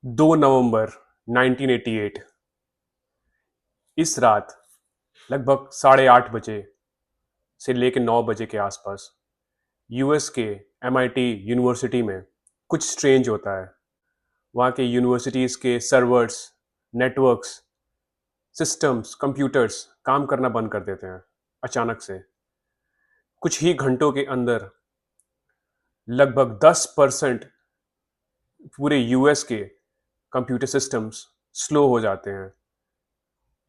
2 नवंबर 1988। इस रात लगभग 8:30 बजे से लेकर 9 बजे के आसपास यूएस के एमआईटी यूनिवर्सिटी में कुछ स्ट्रेंज होता है। वहाँ के यूनिवर्सिटीज़ के सर्वर्स, नेटवर्क्स, सिस्टम्स, कंप्यूटर्स काम करना बंद कर देते हैं अचानक से। कुछ ही घंटों के अंदर लगभग 10% पूरे यूएस के कंप्यूटर सिस्टम्स स्लो हो जाते हैं।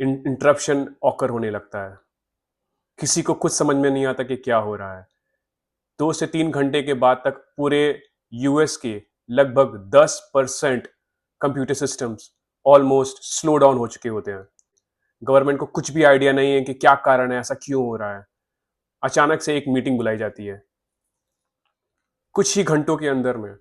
इंटरप्शन ऑकर होने लगता है। किसी को कुछ समझ में नहीं आता कि क्या हो रहा है। 2 से 3 घंटे के बाद तक पूरे यूएस के लगभग 10% computer systems almost slow down हो चुके होते हैं। गवर्नमेंट को कुछ भी आइडिया नहीं है कि क्या कारण है, ऐसा क्यों हो रहा है। अचानक से एक मीटिंग बुलाई जाती है। कुछ ही घंटों के अंदर में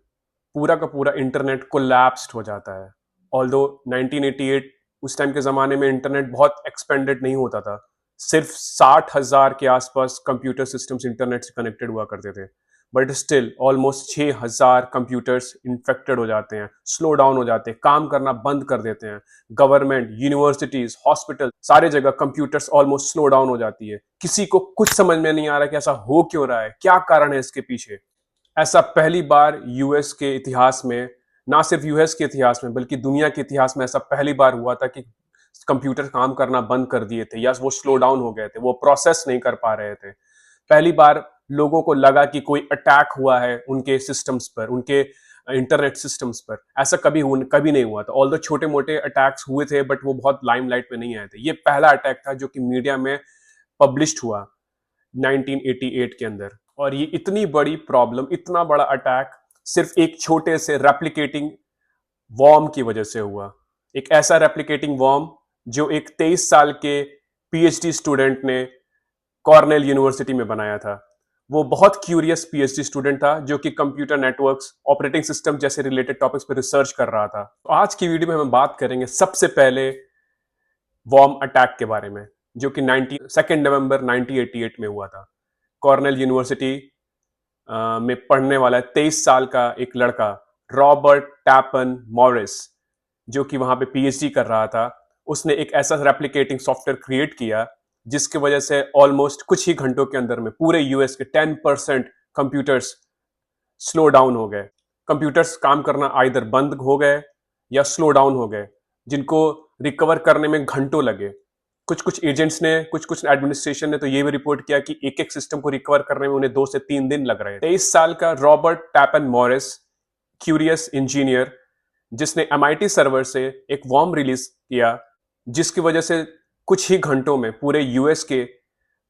पूरा का पूरा इंटरनेट कोलैप्स्ड हो जाता है। ऑल्दो 1988 उस टाइम के ज़माने में इंटरनेट बहुत एक्सपेंडेड नहीं होता था। सिर्फ 60,000 के आसपास कंप्यूटर सिस्टम्स इंटरनेट से कनेक्टेड हुआ करते थे। But still almost 6,000 computers infected हो जाते हैं, स्लो डाउन हो जाते हैं, काम करना बंद कर देते हैं। गवर्नमेंट, यूनिवर्सिटीज, हॉस्पिटल, सारे जगह कंप्यूटर्स ऑलमोस्ट स्लो डाउन हो जाती है। किसी को कुछ समझ में नहीं आ रहा कि ऐसा हो क्यों रहा है, क्या कारण है इसके पीछे। ऐसा पहली बार यूएस के इतिहास में, ना सिर्फ यूएस के इतिहास में बल्कि दुनिया के इतिहास में ऐसा पहली बार हुआ था कि कंप्यूटर काम करना बंद कर दिए थे या वो स्लो डाउन हो गए थे, वो प्रोसेस नहीं कर पा रहे थे। पहली बार लोगों को लगा कि कोई अटैक हुआ है उनके सिस्टम्स पर, उनके इंटरनेट सिस्टम्स पर। ऐसा कभी नहीं हुआ था। ऑल्दो छोटे मोटे अटैक्स हुए थे बट वो बहुत लाइमलाइट में नहीं आए थे। ये पहला अटैक था जो कि मीडिया में पब्लिश्ड हुआ 1988 के अंदर। और ये इतनी बड़ी प्रॉब्लम, इतना बड़ा अटैक सिर्फ एक छोटे से रेप्लिकेटिंग वॉर्म की वजह से हुआ। एक ऐसा रेप्लिकेटिंग वॉर्म जो एक 23 साल के पीएचडी स्टूडेंट ने कॉर्नेल यूनिवर्सिटी में बनाया था। वो बहुत क्यूरियस पीएचडी स्टूडेंट था जो कि कंप्यूटर नेटवर्क्स, ऑपरेटिंग सिस्टम जैसे रिलेटेड टॉपिक्स पर रिसर्च कर रहा था। तो आज की वीडियो में हम बात करेंगे सबसे पहले वॉर्म अटैक के बारे में, जो कि 2 नवंबर 1988 में हुआ था। कॉर्नेल यूनिवर्सिटी में पढ़ने वाला 23 साल का एक लड़का, रॉबर्ट टैपन मॉरिस, जो कि वहां पे पीएचडी कर रहा था, उसने एक ऐसा रेप्लिकेटिंग सॉफ्टवेयर क्रिएट किया जिसकी वजह से ऑलमोस्ट कुछ ही घंटों के अंदर में पूरे यूएस के 10% कंप्यूटर्स स्लो डाउन हो गए। कंप्यूटर्स काम करना आइदर बंद हो गए या स्लो डाउन हो गए, जिनको रिकवर करने में घंटों लगे। कुछ कुछ एजेंट्स ने, कुछ कुछ एडमिनिस्ट्रेशन ने तो ये भी रिपोर्ट किया कि एक एक सिस्टम को रिकवर करने में उन्हें 2 से 3 दिन लग रहे थे। 23 साल का Robert Tappan Morris, curious engineer, जिसने एमआईटी सर्वर से एक वॉर्म रिलीज किया जिसकी वजह से कुछ ही घंटों में पूरे यूएस के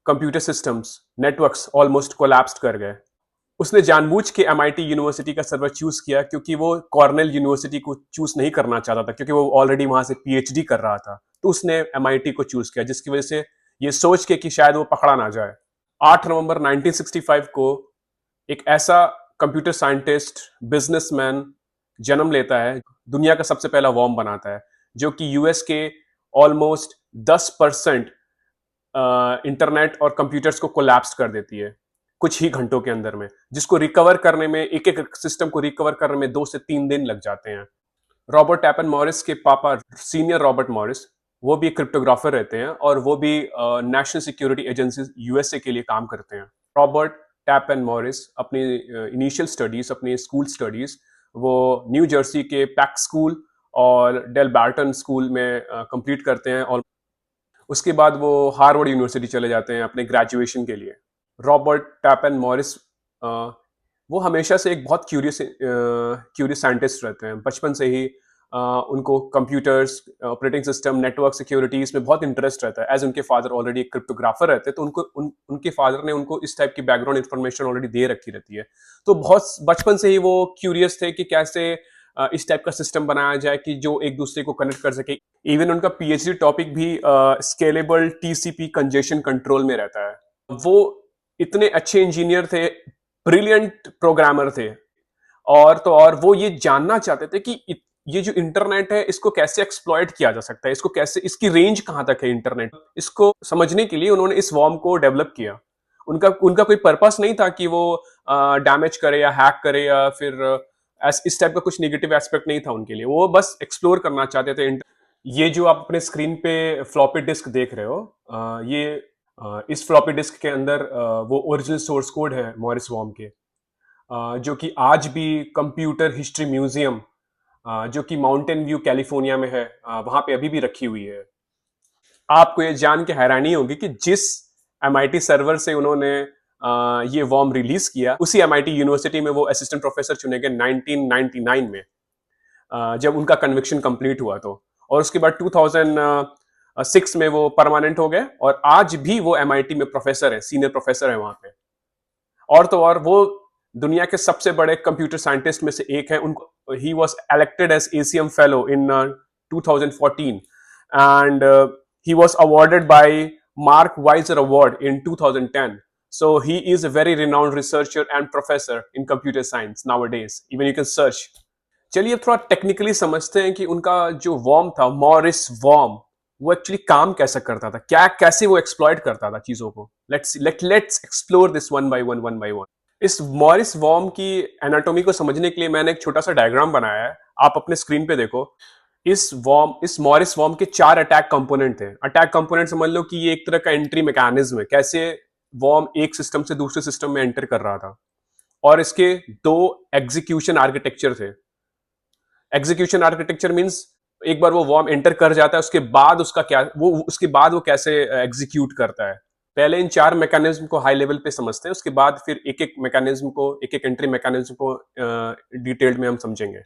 computer systems, networks almost collapsed कर गए। उसने जानबूझ के एमआईटी यूनिवर्सिटी का सर्वर चूज किया क्योंकि वो कॉर्नेल यूनिवर्सिटी को चूज नहीं करना चाहता था, क्योंकि वो ऑलरेडी वहां से पीएचडी कर रहा था। तो उसने एमआईटी को चूज किया जिसकी वजह से ये सोच के कि शायद वो पकड़ा ना जाए। 8 नवंबर 1965 को एक ऐसा कंप्यूटर साइंटिस्ट, बिजनेसमैन जन्म लेता है, दुनिया का सबसे पहला वॉर्म बनाता है, जो कि यूएस के ऑलमोस्ट 10% इंटरनेट और कंप्यूटर्स को कोलैप्स कर देती है कुछ ही घंटों के अंदर में, जिसको रिकवर करने में, एक एक सिस्टम को रिकवर करने में 2 से 3 दिन लग जाते हैं। रॉबर्ट टैपन मॉरिस के पापा, सीनियर रॉबर्ट मॉरिस, वो भी क्रिप्टोग्राफर रहते हैं और वो भी नेशनल सिक्योरिटी एजेंसी यूएसए के लिए काम करते हैं। रॉबर्ट टैपन मॉरिस अपनी इनिशियल स्टडीज, अपनी स्कूल स्टडीज, वो न्यू जर्सी के पैक स्कूल और डेल बैर्टन स्कूल में कंप्लीट करते हैं और उसके बाद वो हार्वर्ड यूनिवर्सिटी चले जाते हैं अपने ग्रेजुएशन के लिए। रॉबर्ट टैपन मॉरिस वो हमेशा से एक बहुत क्यूरियस साइंटिस्ट रहते हैं। बचपन से ही उनको computers, operating system, network security इसमें बहुत इंटरेस्ट रहता है। एज उनके फादर ऑलरेडी एक क्रिप्टोग्राफर रहते हैं, तो उनके फादर ने उनको इस टाइप की बैकग्राउंड इन्फॉर्मेशन ऑलरेडी दे रखी रहती है। तो बहुत बचपन से ही वो क्यूरियस थे कि कैसे इस टाइप का सिस्टम बनाया जाए कि जो एक दूसरे को कनेक्ट कर सके। इवन उनका पीएचडी टॉपिक भी स्केलेबल टीसीपी कंजेशन कंट्रोल में रहता है। वो इतने अच्छे इंजीनियर थे, ब्रिलियंट प्रोग्रामर थे, और तो और वो ये जानना चाहते थे कि ये जो इंटरनेट है इसको कैसे एक्सप्लॉइट किया जा सकता है, इसको कैसे, इसकी रेंज कहां तक है इंटरनेट। इसको समझने के लिए उन्होंने इस वॉर्म को डेवलप किया। उनका उनका कोई पर्पस नहीं था कि वो डैमेज करे या हैक करे या फिर इस टाइप का कुछ नेगेटिव एस्पेक्ट नहीं था उनके लिए, वो बस एक्सप्लोर करना चाहते थे। ये जो आप अपने स्क्रीन पे फ्लॉपी डिस्क देख रहे हो, ये इस फ्लॉपी डिस्क के अंदर वो ओरिजिनल सोर्स कोड है मॉरिस वॉर्म के, जो कि आज भी कंप्यूटर हिस्ट्री म्यूजियम, जो कि माउंटेन व्यू कैलिफोर्निया में है, वहां पे अभी भी रखी हुई है। आपको ये जान के हैरानी होगी कि जिस एमआईटी सर्वर से उन्होंने ये वॉर्म रिलीज किया, उसी एमआईटी यूनिवर्सिटी में वो असिस्टेंट प्रोफेसर चुने गए 1999 में, जब उनका कन्विक्शन कंप्लीट हुआ तो। और उसके बाद 2006 में वो परमानेंट हो गए और आज भी वो एमआईटी में प्रोफेसर है, सीनियर प्रोफेसर है वहां पे। और तो और वो दुनिया के सबसे बड़े कंप्यूटर साइंटिस्ट में से एक है। उनको he was elected as ACM fellow in 2014 and he was awarded by Mark Weiser Award in 2010. So he is a very renowned researcher and professor in computer science nowadays. Even you can search. चलिए अब थोड़ा technically समझते हैं कि उनका जो warm था, Morris warm, वो एक्चुअली काम कैसा करता था, क्या कैसे वो एक्सप्लॉइट करता था चीजों को। Let's explore this one by one. इस मॉरिस वॉर्म की एनाटॉमी को समझने के लिए मैंने एक छोटा सा डायग्राम बनाया है, आप अपने स्क्रीन पे देखो। इस मॉरिस वॉर्म के 4 अटैक कंपोनेंट थे। अटैक कंपोनेंट समझ लो कि ये एक तरह का एंट्री मैकेनिज्म है, कैसे वॉर्म एक सिस्टम से दूसरे सिस्टम में एंटर कर रहा था। और इसके 2 एग्जीक्यूशन आर्किटेक्चर थे। एग्जीक्यूशन आर्किटेक्चर मींस एक बार वो वॉर्म एंटर कर जाता है, उसके बाद वो कैसे एग्जीक्यूट करता है। पहले इन 4 मैकेनिज्म को हाई लेवल पे समझते हैं, उसके बाद फिर एक एक मैकेनिज्म को, एक एक एंट्री मैकेनिज्म को डिटेल्ड में हम समझेंगे।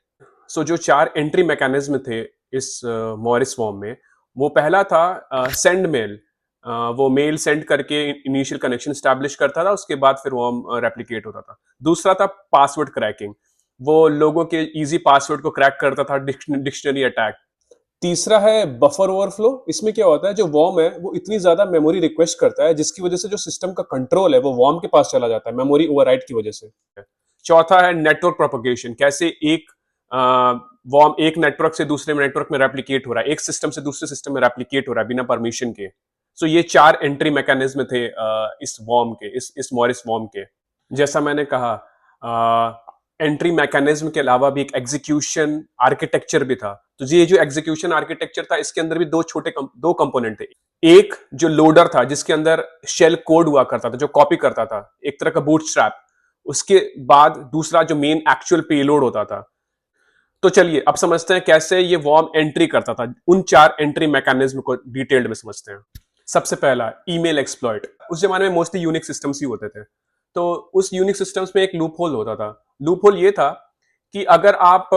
सो जो 4 एंट्री मैकेनिज्म थे इस मॉरिस वॉर्म में, वो पहला था सेंड मेल। वो मेल सेंड करके इनिशियल कनेक्शन स्टैब्लिश करता था, उसके बाद फिर वॉर्म रेप्लिकेट होता था। दूसरा था पासवर्ड क्रैकिंग, वो लोगों के इजी पासवर्ड को क्रैक करता था, डिक्शनरी अटैक। तीसरा है बफर ओवरफ्लो। इसमें क्या होता है, जो वॉर्म है वो इतनी ज्यादा मेमोरी रिक्वेस्ट करता है जिसकी वजह से जो सिस्टम का कंट्रोल है वो वॉर्म के पास चला जाता है, मेमोरी ओवरराइट की वजह से। चौथा है नेटवर्क प्रोपगेशन, कैसे एक वॉर्म एक नेटवर्क से दूसरे नेटवर्क में रेप्लिकेट हो रहा है, एक सिस्टम से दूसरे सिस्टम में रेप्लिकेट हो रहा है बिना परमिशन के। सो ये 4 एंट्री मैकेनिज्म थे इस वॉर्म के, इस मॉरिस वॉर्म के। जैसा मैंने कहा, एंट्री मैकेनिज्म के अलावा भी एक एग्जीक्यूशन आर्किटेक्चर भी था। तो ये जो एग्जीक्यूशन आर्किटेक्चर था, इसके अंदर भी दो कंपोनेंट थे। एक जो लोडर था, जिसके अंदर शेल कोड हुआ करता था, जो कॉपी करता था, एक तरह का बूटस्ट्रैप। उसके बाद दूसरा जो मेन एक्चुअल पेलोड होता था। तो चलिए अब समझते हैं कैसे ये वॉर्म एंट्री करता था। उन 4 एंट्री मैकेनिज्म को डिटेल्ड में समझते हैं। सबसे पहला ईमेल एक्सप्लॉइट। उस जमाने में मोस्टली यूनिक सिस्टम्स ही होते थे, तो उस यूनिक सिस्टम्स में एक लूप होल होता था। लूप होल ये था कि अगर आप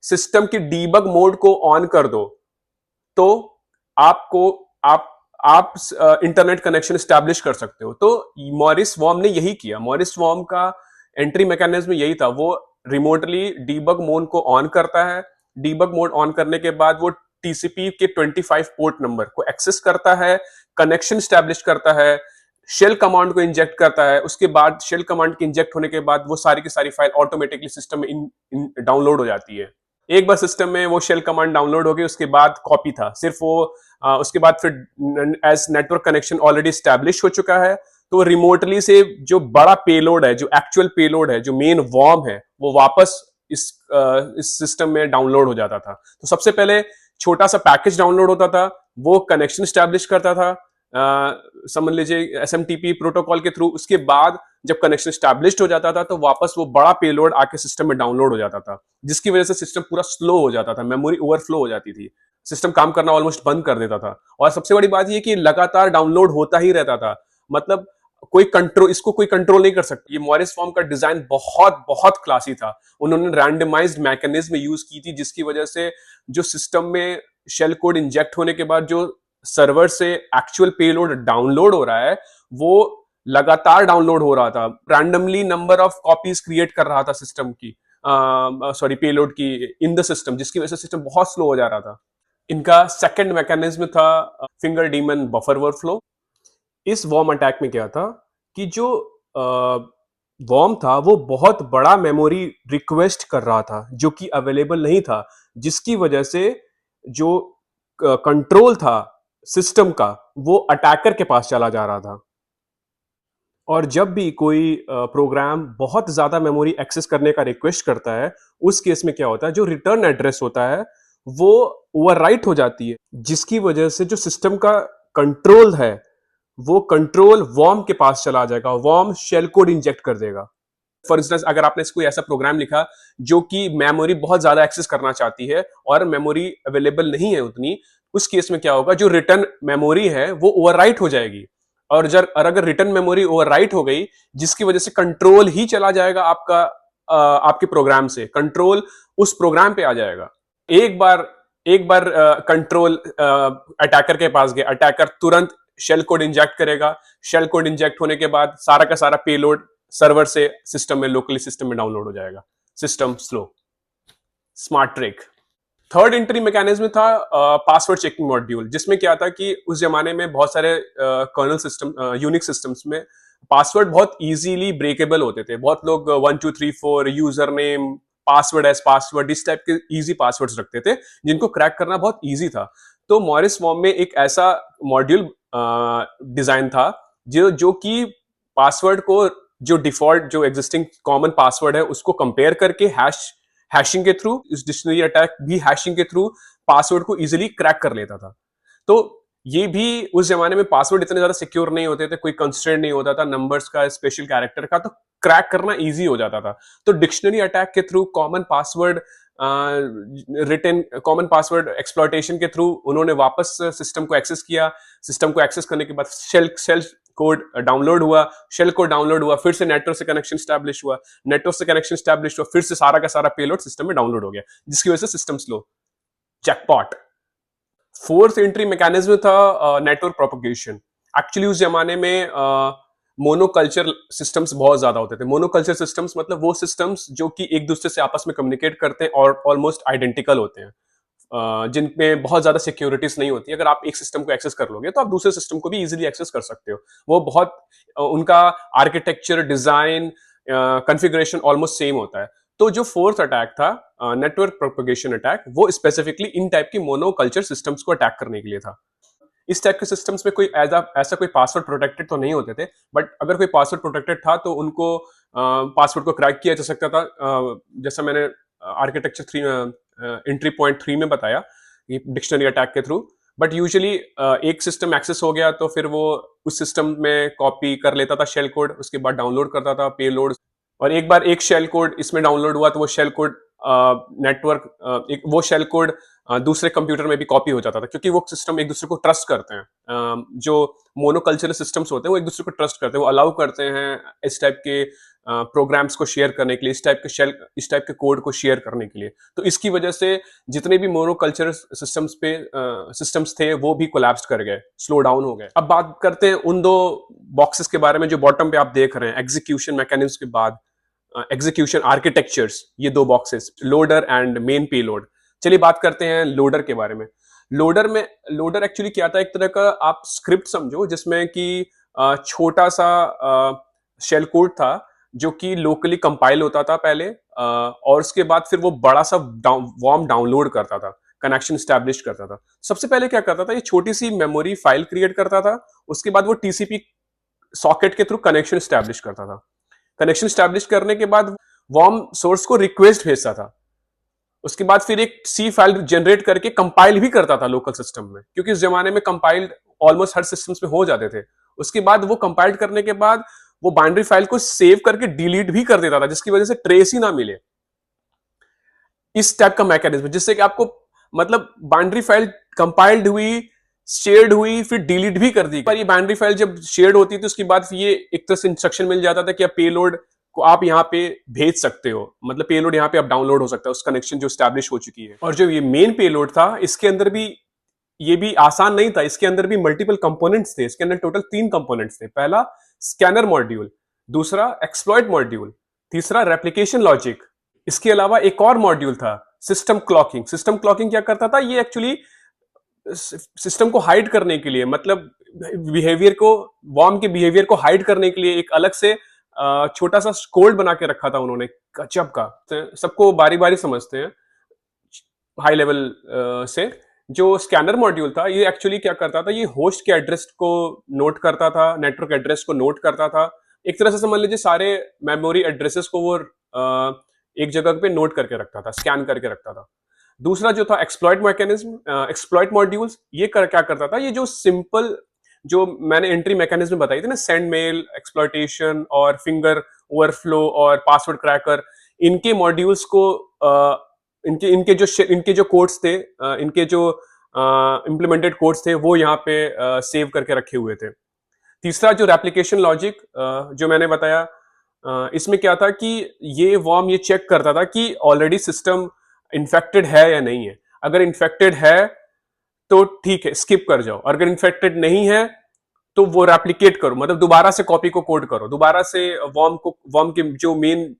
सिस्टम की डीबग मोड को ऑन कर दो तो आपको आप इंटरनेट कनेक्शन स्टैब्लिश कर सकते हो। तो मॉरिस वॉर्म ने यही किया। मॉरिस वॉर्म का एंट्री मैकेनिज्म यही था, वो रिमोटली डीबग मोड को ऑन करता है। डीबग मोड ऑन करने के बाद वो टीसीपी के 25 पोर्ट नंबर को एक्सेस करता है, कनेक्शन स्टैब्लिश करता है, शेल कमांड को इंजेक्ट करता है। उसके बाद शेल कमांड के इंजेक्ट होने के बाद वो सारी की सारी फाइल ऑटोमेटिकली सिस्टम में डाउनलोड हो जाती है। एक बार सिस्टम में वो शेल कमांड डाउनलोड हो गई, उसके बाद कॉपी था सिर्फ वो। उसके बाद फिर as network connection already establish हो चुका है, तो रिमोटली से जो बड़ा पेलोड है, जो एक्चुअल पेलोड है, जो मेन वॉर्म है, वो वापस इस सिस्टम में डाउनलोड हो जाता था। तो सबसे पहले छोटा सा पैकेज डाउनलोड होता था, वो कनेक्शन स्टैब्लिश करता था, समझ लीजिए एसएमटीपी प्रोटोकॉल के थ्रू। उसके बाद जब कनेक्शन स्टैब्लिश्ड हो जाता था तो वापस वो बड़ा पेलोड आके सिस्टम में डाउनलोड हो जाता था, जिसकी वजह से सिस्टम पूरा स्लो हो जाता था, मेमोरी ओवरफ्लो हो जाती थी, सिस्टम काम करना ऑलमोस्ट बंद कर देता था। और सबसे बड़ी बात ये कि लगातार डाउनलोड होता ही रहता था, मतलब इसको कोई कंट्रोल नहीं कर सकता। ये मॉरिस वॉर्म का डिजाइन बहुत बहुत क्लासी था। उन्होंने रैंडमाइज्ड मैकेनिज्म यूज की थी, जिसकी वजह से जो सिस्टम में शेल कोड इंजेक्ट होने के बाद जो सर्वर से एक्चुअल पेलोड डाउनलोड हो रहा है, वो लगातार डाउनलोड हो रहा था, randomly number of copies create कर रहा था सिस्टम की, पेलोड की इन द सिस्टम, जिसकी वजह से सिस्टम बहुत स्लो हो जा रहा था। इनका सेकंड मैकेनिज्म था फिंगर डीमन बफर ओवरफ्लो। इस वॉर्म अटैक में क्या था कि जो वॉर्म था वो बहुत बड़ा मेमोरी रिक्वेस्ट कर रहा था, जो कि अवेलेबल नहीं था, जिसकी वजह से जो कंट्रोल था सिस्टम का वो अटैकर के पास चला जा रहा था। और जब भी कोई प्रोग्राम बहुत ज़्यादा मेमोरी एक्सेस करने का रिक्वेस्ट करता है, उस केस में क्या होता है, जो रिटर्न एड्रेस होता है, वो ओवरराइट हो जाती है, जिसकी वजह से जो सिस्टम का कंट्रोल है, वो कंट्रोल वर्म के पास चला जाएगा, वर्म शेल कोड इंजेक्ट कर देगा। फॉर इंस्टेंस अगर आपने कोई ऐसा प्रोग्राम लिखा जो कि मेमोरी बहुत ज्यादा एक्सेस करना चाहती है और मेमोरी अवेलेबल नहीं है उतनी, उस केस में क्या होगा, जो रिटर्न मेमोरी है वो ओवरराइट हो जाएगी। और अगर रिटर्न मेमोरी ओवरराइट हो गई, जिसकी वजह से कंट्रोल ही चला जाएगा आपका, आपके प्रोग्राम से कंट्रोल उस प्रोग्राम पे आ जाएगा। एक बार एक बार कंट्रोल अटैकर के पास गया, अटैकर तुरंत शेल कोड इंजेक्ट करेगा। शेल कोड इंजेक्ट होने के बाद सारा का सारा पेलोड सर्वर से सिस्टम में, लोकली सिस्टम में डाउनलोड हो जाएगा। System slow. Smart trick. Third entry mechanism था पासवर्ड चेकिंग मॉड्यूल, जिसमें क्या था कि उस जमाने में बहुत सारे कर्नल सिस्टम, यूनिक सिस्टम्स में पासवर्ड बहुत इजीली ब्रेकेबल होते थे। बहुत लोग 1 2 3 4 user name, password as password, इस टाइप के इजी पासवर्ड्स रखते थे, जिनको क्रैक करना बहुत इजी था। तो मॉरिस वॉर्म में एक ऐसा मॉड्यूल डिजाइन था जो कि पासवर्ड को, जो डिफॉल्ट जो एग्जिस्टिंग कॉमन पासवर्ड है उसको कंपेयर करके हैशिंग के थ्रू, इस डिक्शनरी अटैक भी हैशिंग के थ्रू पासवर्ड को इजीली क्रैक कर लेता था। तो ये भी, उस जमाने में पासवर्ड इतने ज्यादा सिक्योर नहीं होते थे, कोई कंस्ट्रेंट नहीं होता था नंबर्स का, स्पेशल कैरेक्टर का, तो क्रैक करना इजी हो जाता था। तो डिक्शनरी अटैक के through, common password written common password exploitation के थ्रू उन्होंने वापस सिस्टम को एक्सेस किया। सिस्टम को एक्सेस करने के बाद शेल कोड डाउनलोड हुआ, शेल कोड डाउनलोड हुआ, फिर से नेटवर्क से कनेक्शन स्टैब्लिश हुआ, नेटवर्क से कनेक्शन स्टैब्लिश हुआ, फिर से सारा का सारा पेलोड सिस्टम में डाउनलोड हो गया, जिसकी वजह से system slow. Jackpot. Fourth entry mechanism था नेटवर्क प्रोपगेशन। एक्चुअली उस जमाने में मोनोकल्चर सिस्टम्स बहुत ज्यादा होते थे। मोनोकल्चर सिस्टम्स मतलब वो सिस्टम्स जो कि एक दूसरे से आपस में कम्युनिकेट करते हैं और ऑलमोस्ट आइडेंटिकल होते हैं, जिनमें बहुत ज्यादा सिक्योरिटीज नहीं होती। अगर आप एक सिस्टम को एक्सेस कर लोगे तो आप दूसरे सिस्टम को भी इजीली एक्सेस कर सकते हो। वो बहुत उनका architecture, design, configuration almost same होता है। तो जो फोर्थ अटैक था, नेटवर्क प्रोपगेशन अटैक, वो स्पेसिफिकली इन टाइप की मोनोकल्चर सिस्टम्स को अटैक करने के लिए था। इस टाइप के सिस्टम्स में कोई ऐसा कोई पासवर्ड प्रोटेक्टेड तो नहीं होते थे, बट अगर कोई पासवर्ड प्रोटेक्टेड था तो उनको पासवर्ड को क्रैक किया जा सकता था। जैसा मैंने आर्किटेक्चर 3 एंट्री पॉइंट 3 में बताया, डिक्शनरी अटैक के थ्रू। बट यूजुअली एक सिस्टम एक्सेस हो गया तो फिर वो उस सिस्टम में कॉपी कर लेता था शेल कोड, उसके बाद डाउनलोड करता था पेलोड। और एक बार एक शेल कोड इसमें डाउनलोड हुआ तो वो शेल कोड नेटवर्क, एक वो शेल कोड दूसरे कंप्यूटर में भी कॉपी हो जाता था, क्योंकि वो सिस्टम एक दूसरे को ट्रस्ट करते हैं। जो मोनोकल्चरल सिस्टम्स होते हैं वो एक दूसरे को ट्रस्ट करते हैं, वो अलाउ करते हैं इस टाइप के प्रोग्राम्स को शेयर करने के लिए, इस टाइप के कोड को शेयर करने के लिए। तो इसकी वजह से जितने भी मोनोकल्चरल सिस्टम्स थे वो भी कोलैप्स कर गए, स्लो डाउन हो गए। अब बात करते हैं उन दो बॉक्सेस के बारे में जो बॉटम पे आप देख रहे हैं, एग्जीक्यूशन मैकेनिज्म के बाद एग्जीक्यूशन आर्किटेक्चर्स, ये दो boxes, loader and main payload. चलिए बात करते हैं लोडर के बारे में। लोडर एक्चुअली क्या था, एक तरह का आप स्क्रिप्ट समझो जिसमें कि छोटा सा शेल कोड था जो कि लोकली कंपाइल होता था पहले, और उसके बाद फिर वो बड़ा सा वॉर्म डाउनलोड करता था, कनेक्शन स्टैब्लिश करता था। सबसे पहले क्या करता था, ये छोटी सी मेमोरी फाइल क्रिएट करता था, उसके बाद वो टीसीपी सॉकेट के थ्रू कनेक्शन स्टैब्लिश करता था। कनेक्शन स्टैब्लिश करने के बाद वॉर्म सोर्स को रिक्वेस्ट भेजता था, उसके बाद फिर एक सी फाइल जनरेट करके कंपाइल भी करता था लोकल सिस्टम में, क्योंकि उस जमाने में कंपाइल्ड ऑलमोस्ट हर सिस्टम्स में हो जाते थे। उसके बाद वो कंपाइल्ड करने के बाद वो बाइनरी फाइल को सेव करके डिलीट भी कर देता था, जिसकी वजह से ट्रेस ही ना मिले। इस टाइप का मैकेनिज्म, जिससे कि आपको मतलब बाइनरी फाइल कंपाइल्ड हुई, शेयर्ड हुई, फिर डिलीट भी कर दी। पर ये बाइनरी फाइल जब शेयर्ड होती थी उसके बाद ये एक तरह से इंस्ट्रक्शन मिल जाता था कि अब पेलोड को आप यहाँ पे भेज सकते हो, मतलब पेलोड यहाँ पे अब डाउनलोड हो सकता है, उस कनेक्शन जो स्टैब्लिश हो चुकी है। और जो ये मेन पेलोड था, इसके अंदर भी ये भी आसान नहीं था, इसके अंदर भी मल्टीपल कंपोनेंट्स थे। इसके अंदर टोटल 3 कंपोनेंट्स थे। पहला स्कैनर मॉड्यूल, दूसरा एक्सप्लॉइट मॉड्यूल, तीसरा रेप्लिकेशन लॉजिक। इसके अलावा एक और मॉड्यूल था सिस्टम क्लॉकिंग। सिस्टम क्लॉकिंग क्या करता था, ये एक्चुअली सिस्टम को हाइड करने के लिए, मतलब बिहेवियर को, वॉर्म के बिहेवियर को हाइड करने के लिए एक अलग से छोटा सा कोड बना के रखा था उन्होंने, गजब का। सबको बारी बारी समझते हैं हाई लेवल से। जो स्कैनर मॉड्यूल था, ये एक्चुअली क्या करता था, ये होस्ट के एड्रेस को नोट करता था, नेटवर्क एड्रेस को नोट करता था, एक तरह से समझ लीजिए सारे मेमोरी एड्रेसेस को वो एक जगह पे नोट करके रखता था, स्कैन करके रखता था। दूसरा जो था एक्सप्लॉइट मैकेनिज्म, एक्सप्लॉइट मॉड्यूल्स, ये क्या करता था, ये जो सिंपल जो मैंने एंट्री मैकेनिज्म बताई थी ना, सेंड मेल, एक्सप्लॉइटेशन और फिंगर ओवरफ्लो और पासवर्ड क्रैकर, इनके मॉड्यूल्स को इनके जो कोड्स थे, इनके जो इम्प्लीमेंटेड कोड्स थे वो यहाँ पे सेव करके रखे हुए थे। तीसरा जो रेप्लिकेशन लॉजिक जो मैंने बताया, इसमें क्या था कि ये वर्म ये चेक करता था कि ऑलरेडी सिस्टम इन्फेक्टेड है या नहीं है। अगर इन्फेक्टेड है तो ठीक है, स्किप कर जाओ। अगर इन्फेक्टेड नहीं है तो वो रेप्लिकेट करो, मतलब दोबारा से कॉपी को कोड करो, दोबारा से वर्म के जो मेन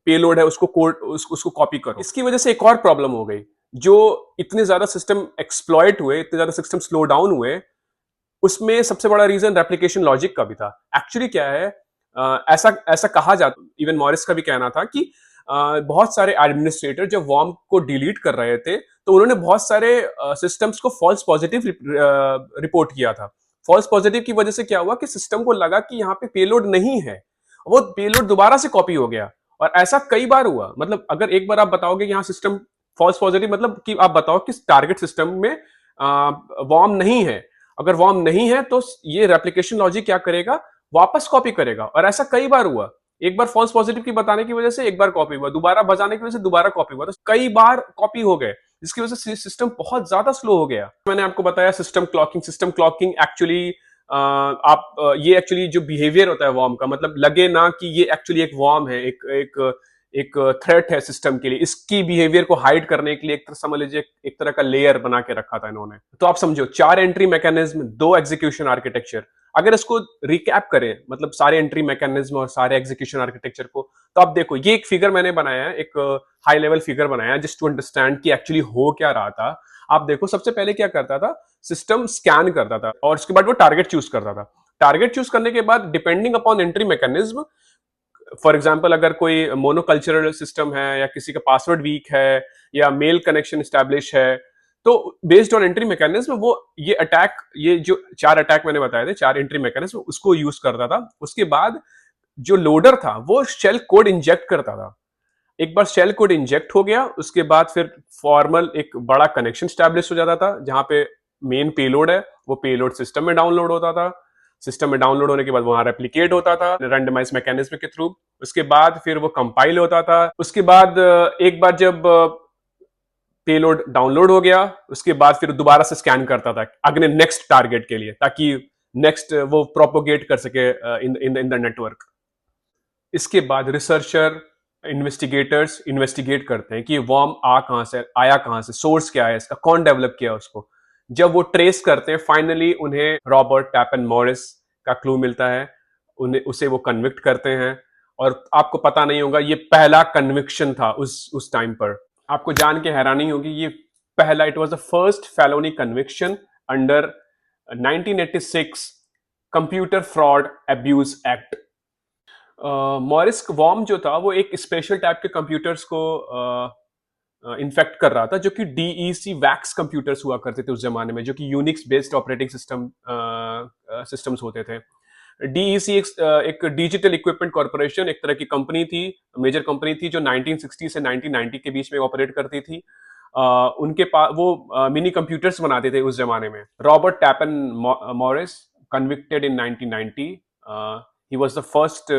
पेलोड है उसको कॉपी करो। इसकी वजह से एक और प्रॉब्लम हो गई, जो इतने ज्यादा सिस्टम एक्सप्लॉइट हुए, इतने ज्यादा सिस्टम स्लो डाउन हुए, उसमें सबसे बड़ा रीजन रेप्लिकेशन लॉजिक का भी था। एक्चुअली क्या है, ऐसा ऐसा कहा जाता, इवन मॉरिस का भी कहना था कि बहुत सारे एडमिनिस्ट्रेटर जब वॉर्म को डिलीट कर रहे थे तो उन्होंने बहुत सारे सिस्टम्स को फॉल्स पॉजिटिव रिपोर्ट किया था। फॉल्स पॉजिटिव की वजह से क्या हुआ कि सिस्टम को लगा कि यहाँ पे पेलोड नहीं है, वो पेलोड दोबारा से कॉपी हो गया। और ऐसा कई बार हुआ, मतलब अगर एक बार आप बताओगे कि यहाँ सिस्टम फॉल्स पॉजिटिव, मतलब कि आप बताओ कि टारगेट सिस्टम में वॉर्म नहीं है, अगर वॉर्म नहीं है तो ये रेप्लिकेशन लॉजिक क्या करेगा, वापस कॉपी करेगा। और ऐसा कई बार हुआ, एक बार फॉल्स पॉजिटिव की बताने की वजह से एक बार कॉपी हुआ, दोबारा बजाने की वजह से दोबारा कॉपी हुआ, तो कई बार कॉपी हो गए, जिसकी वजह से सिस्टम बहुत ज्यादा स्लो हो गया। मैंने आपको बताया सिस्टम क्लॉकिंग एक्चुअली ये एक्चुअली जो बिहेवियर होता है वॉर्म का, मतलब लगे ना कि ये एक्चुअली एक वॉर्म है, एक एक एक थ्रेट है सिस्टम के लिए, इसकी बिहेवियर को हाइड करने के लिए एक तरह समझ लीजिए एक तरह का लेयर बना के रखा था इन्होंने। तो आप समझो 4 एंट्री मैकेनिज्म, 2 एग्जीक्यूशन आर्किटेक्चर। अगर इसको रिकैप करें, मतलब सारे एंट्री मैकेनिज्म और सारे एग्जीक्यूशन आर्किटेक्चर को, तो आप देखो ये एक फिगर मैंने बनाया है, एक हाई लेवल फिगर बनाया है जस्ट टू अंडरस्टैंड कि एक्चुअली हो क्या रहा था। आप देखो सबसे पहले क्या करता था, सिस्टम स्कैन करता था और उसके बाद वो टारगेट चूज करता था। टारगेट चूज करने के बाद depending upon entry mechanism, for example अगर कोई मोनोकल्चरल सिस्टम है या किसी का पासवर्ड वीक है या मेल कनेक्शन स्टैब्लिश है, तो बेस्ड ऑन एंट्री मैकेनिज्म वो ये जो 4 अटैक मैंने बताए थे, 4 एंट्री मैकेनिज्म, उसको यूज करता था। उसके बाद जो लोडर था वो शेल कोड इंजेक्ट करता था। एक बार शेल कोड इंजेक्ट हो गया, उसके बाद फिर फॉर्मल एक बड़ा कनेक्शन स्टैब्लिश हो जाता था, जहां पे मेन पेलोड है वो पेलोड सिस्टम में डाउनलोड होता था। सिस्टम में डाउनलोड होने के बाद वहां रेप्लिकेट होता था रैंडमाइज मैकेनिज्म के थ्रू। उसके बाद फिर वो कंपाइल होता था। उसके बाद एक बार जब पेलोड डाउनलोड हो गया, उसके बाद फिर दोबारा से स्कैन करता था अगले नेक्स्ट टारगेट के लिए, ताकि नेक्स्ट वो प्रोपोगेट कर सके इन द नेटवर्क। इसके बाद रिसर्चर इन्वेस्टिगेटर्स इन्वेस्टिगेट करते हैं कि वॉर्म आया कहां से, सोर्स क्या है इसका, कौन डेवलप किया उसको। जब वो ट्रेस करते हैं, फाइनली उन्हें रॉबर्ट टैपन मॉरिस का क्लू मिलता है, उन्हें उसे वो कन्विक्ट करते हैं। और आपको पता नहीं होगा, ये पहला कन्विक्शन था उस टाइम पर। आपको जान के हैरानी होगी, ये पहला, it was the first felony conviction under 1986 computer fraud abuse act. Morris worm जो था वो एक स्पेशल टाइप के कंप्यूटर्स को इन्फेक्ट कर रहा था, जो कि डीईसी वैक्स कंप्यूटर्स हुआ करते थे उस जमाने में, जो कि यूनिक्स बेस्ड ऑपरेटिंग सिस्टम्स होते थे। डीईसी एक डिजिटल इक्विपमेंट कॉर्पोरेशन, एक तरह की कंपनी थी, मेजर कंपनी थी, जो 1960 से 1990 के बीच में ऑपरेट करती थी। उनके पास वो मिनी कंप्यूटर्स बनाते थे उस जमाने में। Robert Tappan Morris convicted in 1990। he was the first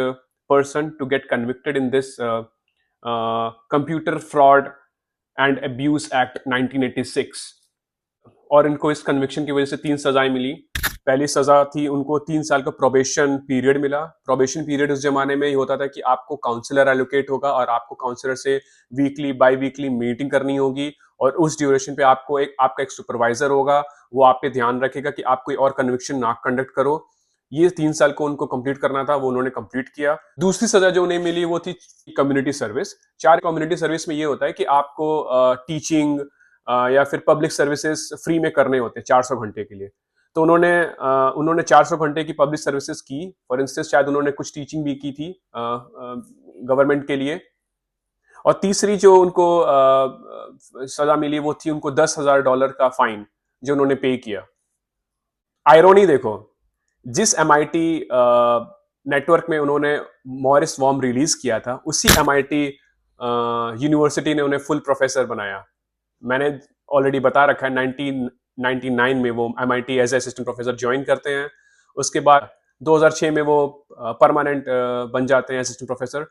person to get convicted in this computer fraud and abuse act 1986। और इनको इस कन्विक्शन की वजह से 3 सजाएं मिली। पहली सजा थी उनको 3 साल का प्रोबेशन पीरियड मिला। प्रोबेशन पीरियड उस जमाने में ये होता था कि आपको काउंसलर एलोकेट होगा और आपको काउंसलर से वीकली बाई वीकली मीटिंग करनी होगी, और उस ड्यूरेशन पे आपका एक सुपरवाइजर होगा, वो आप पे ध्यान रखेगा कि आप कोई और कन्विक्शन ना कंडक्ट करो। ये 3 साल को उनको कंप्लीट करना था, वो उन्होंने कंप्लीट किया। दूसरी सजा जो उन्हें मिली वो थी कम्युनिटी सर्विस। 4 कम्युनिटी सर्विस में ये होता है कि आपको टीचिंग या फिर पब्लिक सर्विसेज फ्री में करने होते हैं 400 घंटे के लिए। तो उन्होंने 400 घंटे की पब्लिक सर्विसेज की। फॉर इंस्टेंस शायद उन्होंने कुछ टीचिंग भी की थी गवर्नमेंट के लिए। और तीसरी जो उनको सजा मिली वो थी उनको $10,000 का फाइन, जो उन्होंने पे किया। आयरोनी देखो, जिस एमआईटी नेटवर्क में उन्होंने मॉरिस वॉर्म रिलीज किया था, उसी एमआईटी यूनिवर्सिटी ने उन्हें फुल प्रोफेसर बनाया। मैंने ऑलरेडी बता रखा है 1999 में वो MIT as assistant professor join करते हैं। उसके बाद 2006 में वो परमानेंट बन जाते हैं असिस्टेंट प्रोफेसर,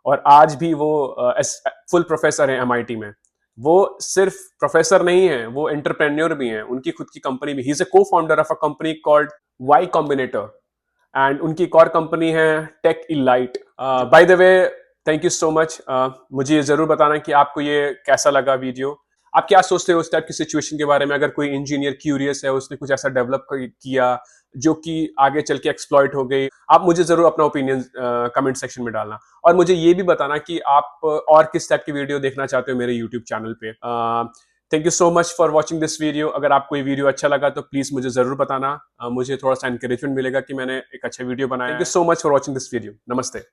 और आज भी वो फुल प्रोफेसर हैं एमआईटी में। वो सिर्फ प्रोफेसर नहीं है, वो एंटरप्रेन्योर भी हैं, उनकी खुद की कंपनी भी। ही is a cofounder of a company called Y Combinator, and उनकी एक और कंपनी है Tech Elite. By the way, thank you so much. मुझे ये जरूर बताना कि आपको ये कैसा लगा वीडियो। आप क्या सोचते हो उस टाइप की सिचुएशन के बारे में, अगर कोई इंजीनियर क्यूरियस है, उसने कुछ ऐसा डेवलप किया जो कि आगे चल के एक्सप्लॉइट हो गई। आप मुझे जरूर अपना ओपिनियन कमेंट सेक्शन में डालना, और मुझे ये भी बताना कि आप और किस टाइप की वीडियो देखना चाहते हो मेरे यूट्यूब चैनल पे। Thank you so much for watching this video. अगर आपको ये वीडियो अच्छा लगा तो प्लीज मुझे जरूर बताना, मुझे थोड़ा सा एनकरेजमेंट मिलेगा कि मैंने एक अच्छा वीडियो बनाया। Thank you so much for watching this video. नमस्ते।